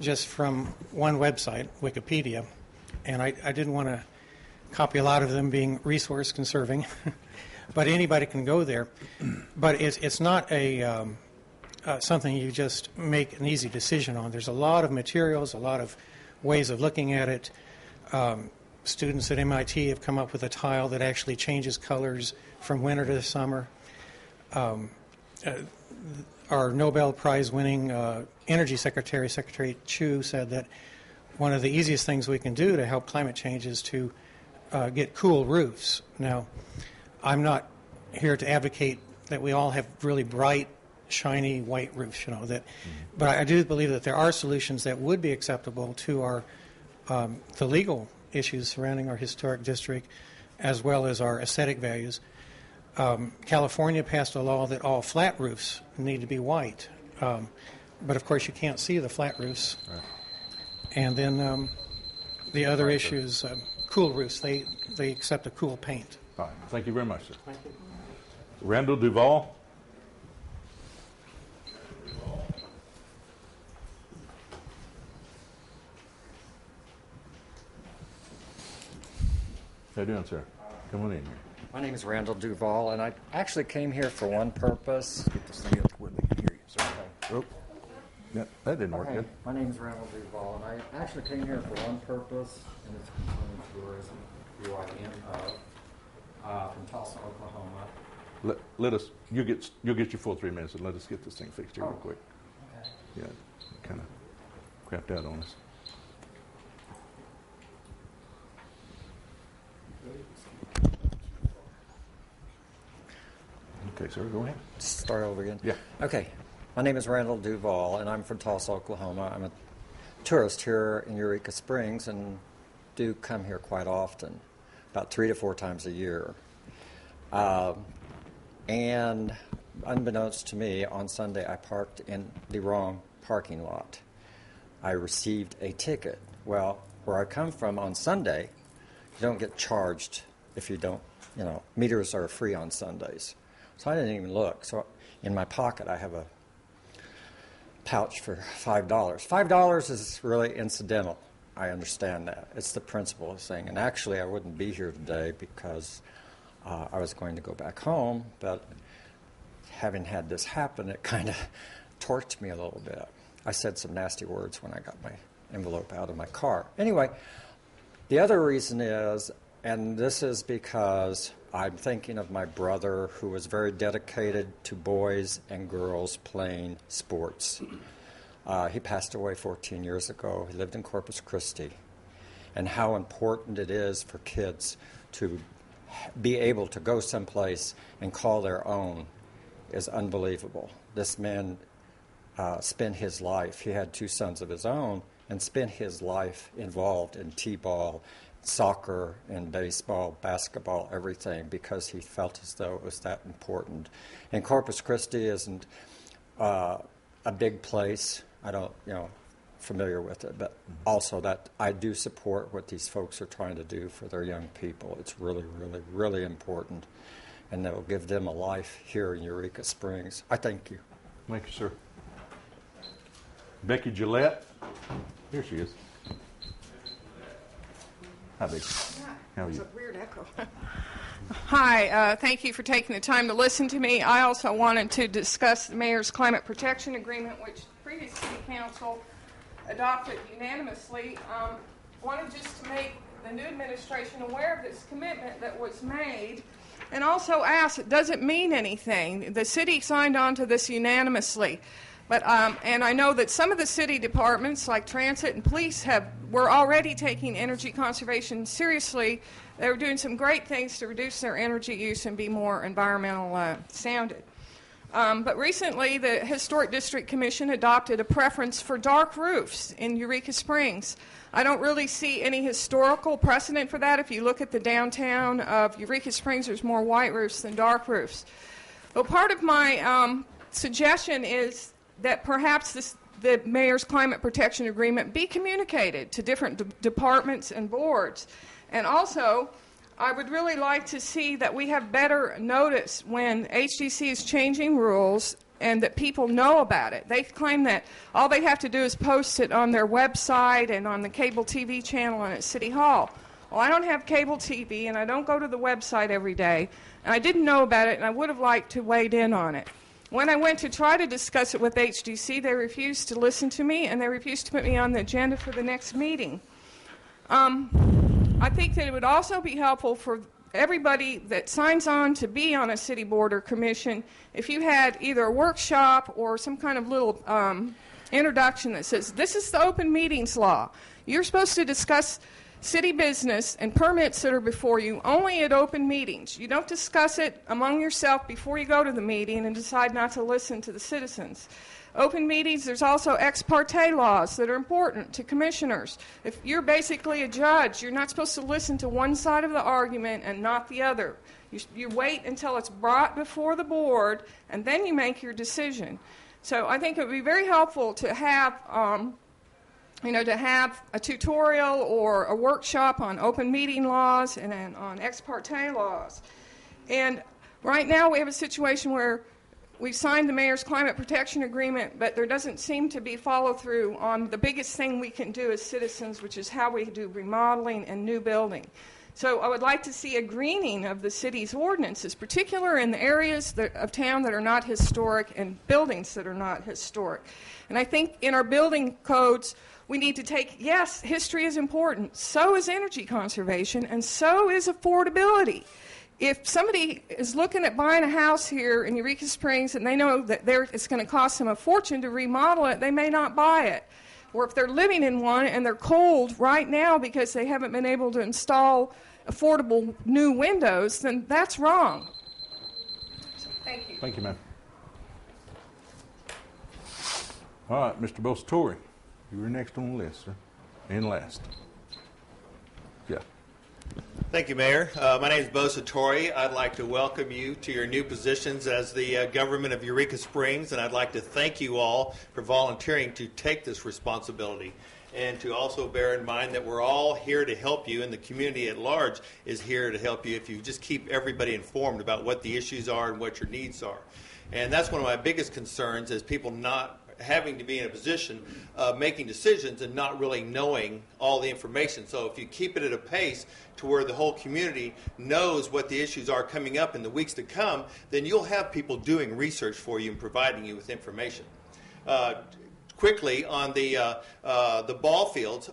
just from one website, Wikipedia, and I didn't want to copy a lot of them being resource conserving, but anybody can go there. But it's not a something you just make an easy decision on. There's a lot of materials, a lot of ways of looking at it. Students at MIT have come up with a tile that actually changes colors from winter to summer. Our Nobel Prize winning Energy Secretary, Secretary Chu, said that one of the easiest things we can do to help climate change is to get cool roofs. Now, I'm not here to advocate that we all have really bright, shiny white roofs, but I do believe that there are solutions that would be acceptable to our the legal issues surrounding our historic district, as well as our aesthetic values. California passed a law that all flat roofs need to be white, but of course you can't see the flat roofs. Right. And then the other issues, cool roofs, they accept a cool paint. Fine. Thank you very much, sir. Thank you. Randall Duvall. How you doing, sir? Come on in here. My name is Randall Duvall, and I actually came here for one purpose. Get this thing up where they can hear you, sir. Oh, yeah, that didn't work good. My name is Randall Duvall, and I actually came here for one purpose, and it's concerning tourism, who I am from Tulsa, Oklahoma. Let us. You'll get your full 3 minutes, and let us get this thing fixed here real quick. Okay. Yeah, kind of crapped out on us. Okay, sir, go ahead. Start over again? Yeah. Okay. My name is Randall Duvall, and I'm from Tulsa, Oklahoma. I'm a tourist here in Eureka Springs and do come here quite often, about 3 to 4 times a year. And unbeknownst to me, on Sunday I parked in the wrong parking lot. I received a ticket. Well, where I come from on Sunday, you don't get charged if you don't, meters are free on Sundays. So I didn't even look. So in my pocket I have a pouch for $5. $5 is really incidental. I understand that. It's the principle of the thing. And actually I wouldn't be here today because I was going to go back home, but having had this happen, it kind of torqued me a little bit. I said some nasty words when I got my envelope out of my car. Anyway, the other reason is, and this is because I'm thinking of my brother who was very dedicated to boys and girls playing sports. He passed away 14 years ago. He lived in Corpus Christi. And how important it is for kids to be able to go someplace and call their own is unbelievable. This man spent his life, he had 2 sons of his own, and spent his life involved in t-ball, soccer, and baseball, basketball, everything, because he felt as though it was that important. And Corpus Christi isn't a big place. I don't, familiar with it, but also that I do support what these folks are trying to do for their young people. It's really, really, really important, and that will give them a life here in Eureka Springs. I thank you. Thank you, sir. Becky Gillette. Here she is. Hi, Becky. How are you? It's a weird echo. Hi, thank you for taking the time to listen to me. I also wanted to discuss the Mayor's Climate Protection Agreement, which the previous City Council adopted unanimously. Wanted just to make the new administration aware of this commitment that was made, and also ask, does it mean anything? The city signed on to this unanimously, but and I know that some of the city departments, like transit and police, were already taking energy conservation seriously. They were doing some great things to reduce their energy use and be more environmental sounded. But recently, the Historic District Commission adopted a preference for dark roofs in Eureka Springs. I don't really see any historical precedent for that. If you look at the downtown of Eureka Springs, there's more white roofs than dark roofs. But part of my suggestion is that perhaps the Mayor's Climate Protection Agreement be communicated to different departments and boards. And also, I would really like to see that we have better notice when HDC is changing rules and that people know about it. They claim that all they have to do is post it on their website and on the cable TV channel and at City Hall. Well, I don't have cable TV, and I don't go to the website every day, and I didn't know about it, and I would have liked to weigh in on it. When I went to try to discuss it with HDC, they refused to listen to me, and they refused to put me on the agenda for the next meeting. I think that it would also be helpful for everybody that signs on to be on a city board or commission if you had either a workshop or some kind of little introduction that says, this is the open meetings law. You're supposed to discuss city business and permits that are before you only at open meetings. You don't discuss it among yourself before you go to the meeting and decide not to listen to the citizens. Open meetings, there's also ex parte laws that are important to commissioners. If you're basically a judge, you're not supposed to listen to one side of the argument and not the other. You wait until it's brought before the board, and then you make your decision. So I think it would be very helpful to have to have a tutorial or a workshop on open meeting laws and on ex parte laws. And right now we have a situation where we've signed the Mayor's Climate Protection Agreement, but there doesn't seem to be follow-through on the biggest thing we can do as citizens, which is how we do remodeling and new building. So I would like to see a greening of the city's ordinances, particularly in the areas of town that are not historic and buildings that are not historic. And I think in our building codes, we need to take, yes, history is important, so is energy conservation, and so is affordability. If somebody is looking at buying a house here in Eureka Springs and they know that it's going to cost them a fortune to remodel it, they may not buy it. Or if they're living in one and they're cold right now because they haven't been able to install affordable new windows, then that's wrong. So, thank you. Thank you, ma'am. All right, Mr. Satori, you were next on the list, sir, and last. Yeah. Thank you, Mayor. My name is Bo Satori. I'd like to welcome you to your new positions as the government of Eureka Springs, and I'd like to thank you all for volunteering to take this responsibility, and to also bear in mind that we're all here to help you, and the community at large is here to help you if you just keep everybody informed about what the issues are and what your needs are. And that's one of my biggest concerns, is people not having to be in a position of making decisions and not really knowing all the information. So if you keep it at a pace to where the whole community knows what the issues are coming up in the weeks to come, then you'll have people doing research for you and providing you with information. Quickly on the ball fields,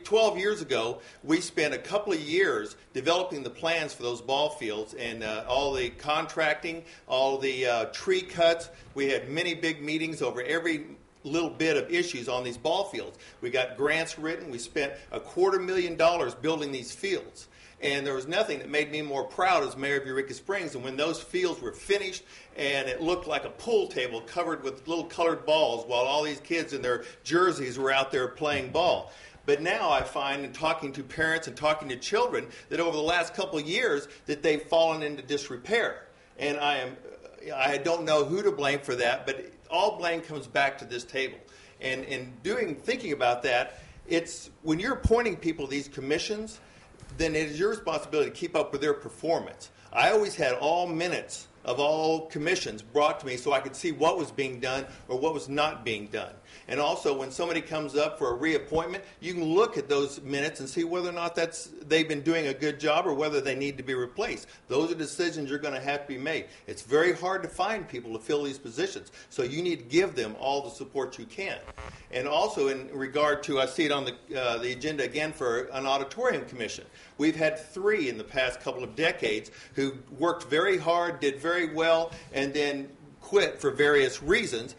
12 years ago, we spent a couple of years developing the plans for those ball fields and all the contracting, all the tree cuts. We had many big meetings over every little bit of issues on these ball fields. We got grants written. We spent $250,000 building these fields. And there was nothing that made me more proud as mayor of Eureka Springs than when those fields were finished and it looked like a pool table covered with little colored balls while all these kids in their jerseys were out there playing ball. But now I find, in talking to parents and talking to children, that over the last couple of years that they've fallen into disrepair. And I don't know who to blame for that, but all blame comes back to this table. And in thinking about that, it's when you're appointing people to these commissions, then it is your responsibility to keep up with their performance. I always had all minutes of all commissions brought to me so I could see what was being done or what was not being done. And also, when somebody comes up for a reappointment, you can look at those minutes and see whether or not they've been doing a good job or whether they need to be replaced. Those are decisions you're going to have to be made. It's very hard to find people to fill these positions, so you need to give them all the support you can. And also, in regard to, I see it on the agenda again for an Auditorium Commission. We've had 3 in the past couple of decades who worked very hard, did very well, and then quit for various reasons,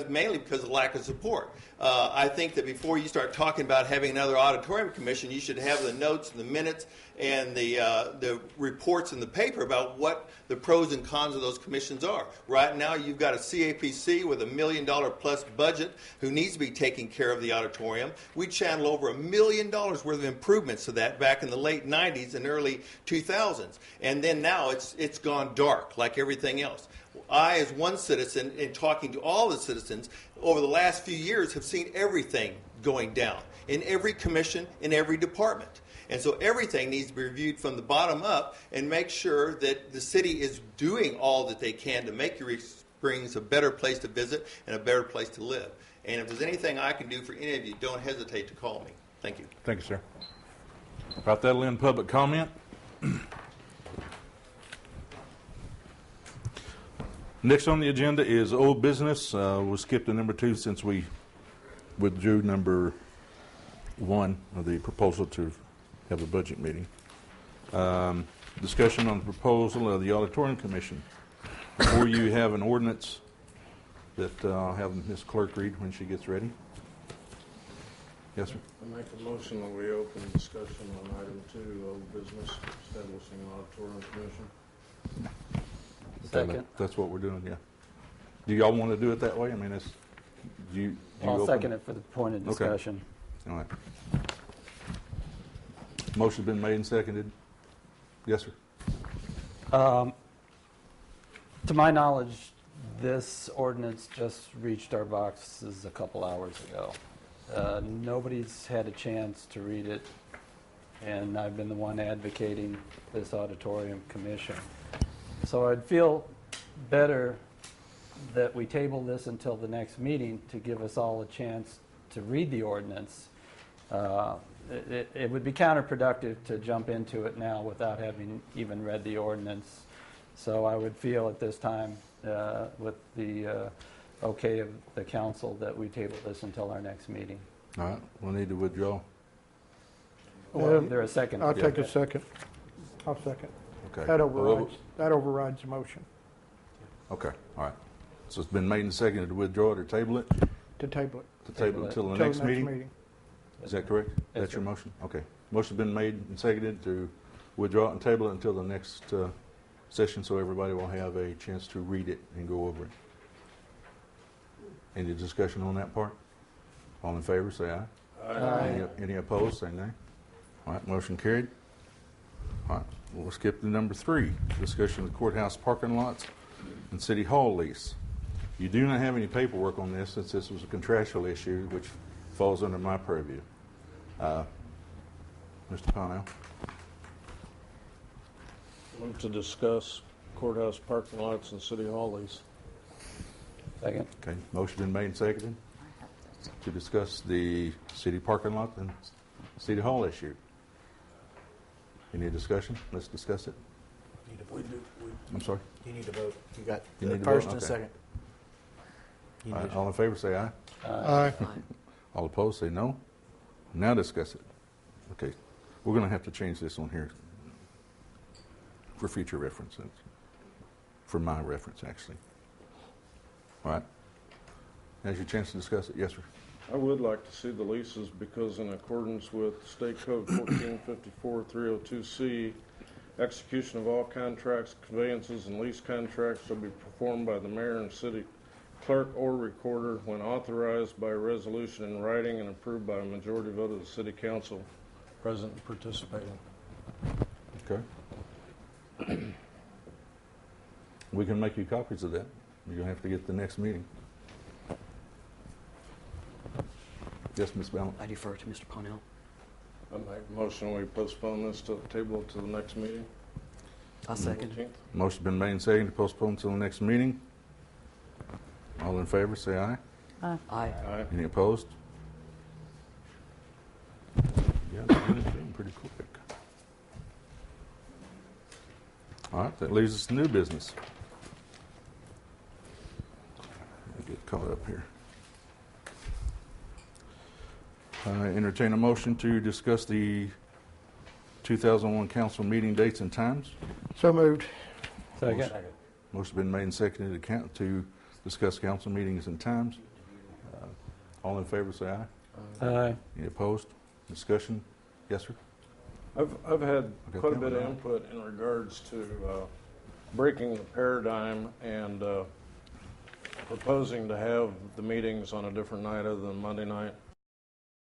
mainly because of lack of support. I think that before you start talking about having another auditorium commission, you should have the notes and the minutes and the reports in the paper about what the pros and cons of those commissions are. Right now, you've got a CAPC with $1 million plus budget who needs to be taking care of the auditorium. We channeled over $1 million worth of improvements to that back in the late 90s and early 2000s. And then now it's gone dark like everything else. I, as one citizen, in talking to all the citizens, over the last few years have seen everything going down in every commission, in every department. And so everything needs to be reviewed from the bottom up and make sure that the city is doing all that they can to make Eureka Springs a better place to visit and a better place to live. And if there's anything I can do for any of you, don't hesitate to call me. Thank you. Thank you, sir. About that'll end public comment. Next on the agenda is old business. We'll skip to number 2 since we withdrew number 1 of the proposal to have a budget meeting. Discussion on the proposal of the Auditorium Commission. Before you have an ordinance that I'll have Ms. Clerk read when she gets ready. Yes, sir. I make a motion that we open discussion on item 2, old business, establishing an auditorium commission. Second. That's what we're doing, yeah. Do y'all want to do it that way? I mean, it's, do you I'll open- second it for the point of discussion. All right. Motion's been made and seconded. Yes, sir. To my knowledge, this ordinance just reached our boxes a couple hours ago. Nobody's had a chance to read it, and I've been the one advocating this auditorium commission. So I'd feel better that we table this until the next meeting to give us all a chance to read the ordinance. It would be counterproductive to jump into it now without having even read the ordinance. So I would feel at this time, with the okay of the council, that we table this until our next meeting. All right, we'll need to withdraw. Is there a second? I'll take a second. I'll second. Okay. That overrides the motion Okay, all right. So it's been made and seconded to withdraw it or table it? to table it. To table it until the Till next meeting? Is that correct? Yes, That's your sir. motion? Okay. Motion's been made and seconded to withdraw it and table it until the next session so everybody will have a chance to read it and go over it. Any discussion on that part? All in favor, say aye. Aye. Any opposed, say nay. All right, motion carried. All right, we'll skip to number 3, discussion of the courthouse parking lots and city hall lease. You do not have any paperwork on this since this was a contractual issue, which falls under my purview. Mr. Parnell? Move to discuss courthouse parking lots and city hall lease. Second. Okay, motion been made and seconded to discuss the city parking lot and city hall issue. Any discussion? Let's discuss it. I'm sorry? You need to vote. You got You the need to first vote? and a Okay. second. You All need right, to- all in favor, say aye. Aye. All opposed, say no. Now discuss it. Okay, we're going to have to change this on here for future reference, for my reference, actually. All right. Now's your chance to discuss it. Yes, sir. I would like to see the leases because in accordance with State Code 1454-302C, execution of all contracts, conveyances, and lease contracts shall be performed by the mayor and city clerk or recorder when authorized by a resolution in writing and approved by a majority vote of the city council present and participating. Okay. We can make you copies of that. You're going to have to get the next meeting. Yes, Ms. Ballard? I defer to Mr. Parnell. I make a motion we postpone this to the table to the next meeting. I'll second. 14th. Motion been made and seconded to postpone until the next meeting. All in favor, say aye. Aye. Aye. Any opposed? Yeah, they're doing pretty quick. All right, that leaves us to new business. Let me get caught up here. Entertain a motion to discuss the 2001 council meeting dates and times. So moved. Second. Motion been made and seconded to discuss council meetings and times. All in favor, say aye. Aye. Any opposed? Discussion? Yes, sir. I've had Okay, quite a bit of Cameron. input in regards to breaking the paradigm and proposing to have the meetings on a different night other than Monday night.